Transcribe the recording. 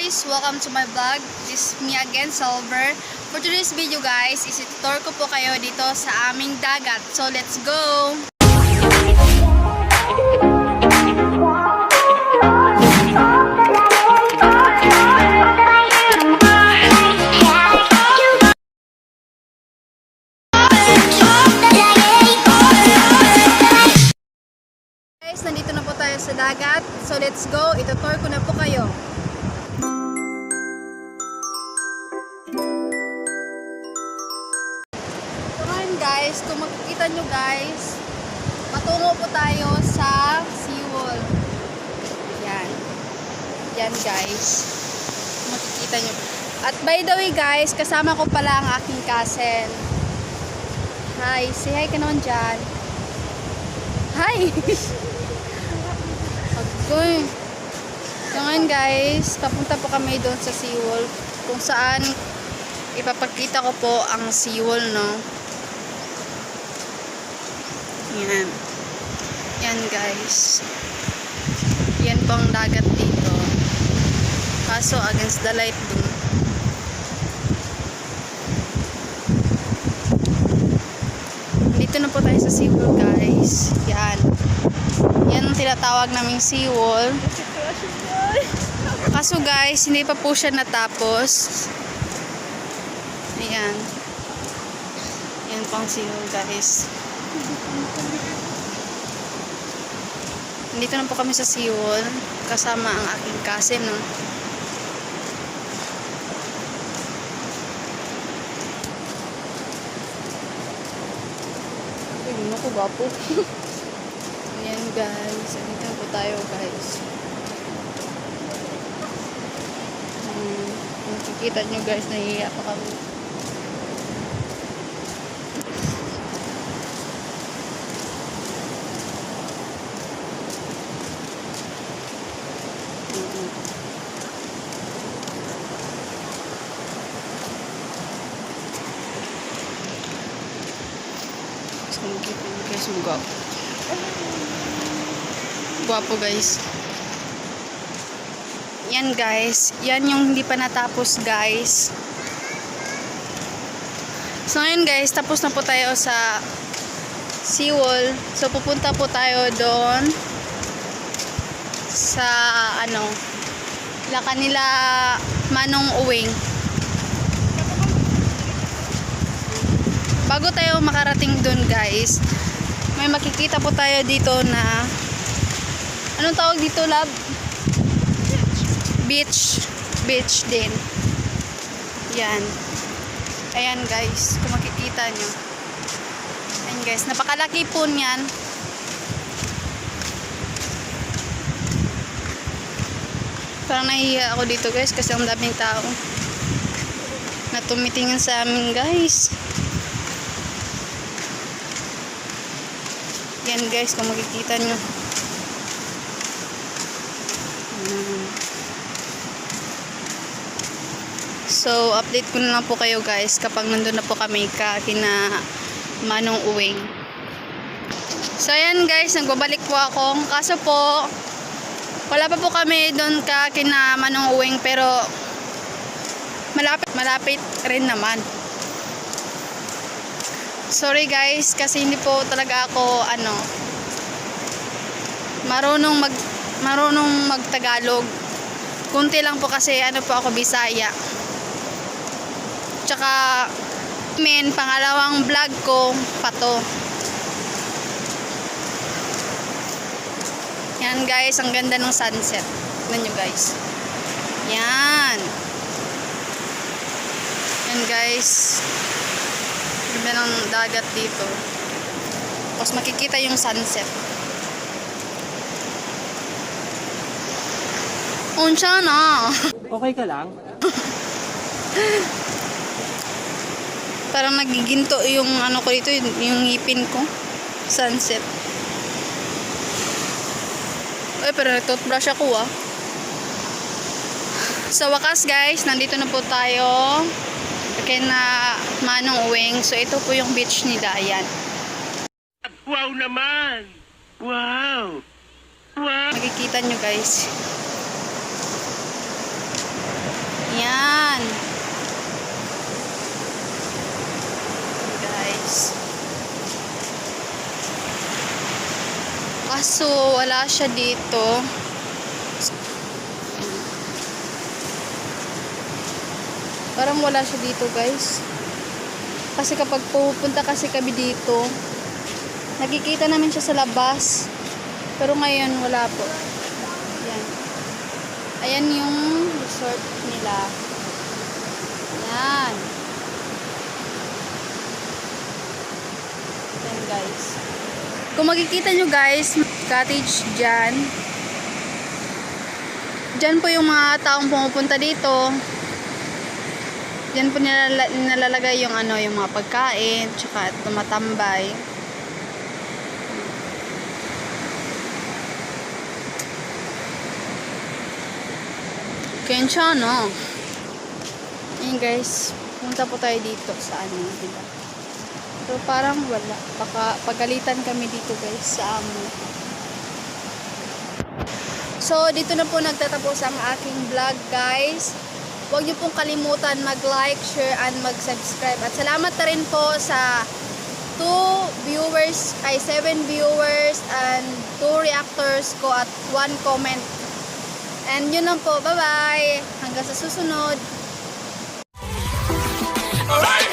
guys! Welcome to my vlog. This is me again, Silver. For today's video guys, isi-tour ko po kayo dito sa aming dagat. So let's go! Guys, nandito na po tayo sa dagat. So let's go! Ito-tour ko na po kayo. Guys, kung makikita nyo guys, patungo po tayo sa seawall. Yan. Yan guys. Makikita nyo. At by the way guys, kasama ko pala ang aking cousin. Hi. Say hi ka naman dyan. Hi. Okay. So ngayon guys, papunta po kami doon sa seawall. Kung saan ipapakita ko po ang seawall, no? Yan. Yan guys. Yan pang dagat dito. Kaso against the light dun. Dito na po tayo sa seawall guys. Yan. Yan ang tinatawag naming seawall. Kaso guys, hindi pa po siya natapos. Ayan. Yan pang seawall guys. Dito na po kami sa seawall kasama ang aking cousin, no? Ay, naku, bapo. Ayan guys, dito na po tayo guys. Makikita nyo guys, nahihiya pa kami. Guys, gwapo. Gwapo guys. Yan guys. Yan yung hindi pa natapos guys. So ngayon guys, tapos na po tayo sa seawall. So pupunta po tayo doon sa kanila Manong Uwing. Bago tayo makarating doon guys, may makikita po tayo dito na anong tawag dito, lab? Beach din. Yan. Ayan guys, kung makikita nyo. Ayan guys, napakalaki po niyan. Parang nahihiya ako dito guys kasi ang daming tao na tumitingin sa amin guys. Yan guys, kung makikita nyo. So, update ko na lang po kayo guys kapag nandun na po kami kina Manong Uwing. So, ayan guys, nagbabalik po ako. Kaso po, wala pa po kami doon kina Manong Uwing pero malapit rin naman. Sorry guys, kasi hindi po talaga ako marunong mag-Tagalog. Kunti lang po kasi po ako Bisaya. Tsaka pangalawang vlog ko pa to. Yan guys, ang ganda ng sunset. Tignan nyo guys. Yan. Yan guys. Ganda ng dagat dito. Tapos makikita yung sunset. Unsa na. Okay ka lang? Parang nagiginto yung ko dito, yung ngipin ko. Sunset. Ay, pero nag-toothbrush ako Sa wakas guys, nandito na po tayo kina Manong Uwing. So ito po yung beach ni Dayan. Wow naman! Wow! Wow! Makikita nyo guys. Kaso, wala siya dito. Parang wala siya dito, guys. Kasi kapag pupunta kasi kami dito, nakikita namin siya sa labas. Pero ngayon, wala po. Ayan. Ayan yung resort nila. Ayan. Ayan, guys. Kung makikita nyo, guys, cottage dyan. Dyan po yung mga taong pumupunta dito. Diyan po nilalagay yung ano, yung mga pagkain, tsaka tumatambay. Kensya, no? Ayan, guys. Punta po tayo dito sa ano, diba? Pero parang wala. Baka pagalitan kami dito, guys, sa amo. So, dito na po nagtatapos ang aking vlog, guys. Huwag niyo pong kalimutan mag-like, share, and mag-subscribe. At salamat na rin po sa 7 viewers, and 2 reactors ko at 1 comment. And yun lang po. Bye-bye! Hanggang sa susunod. Alright.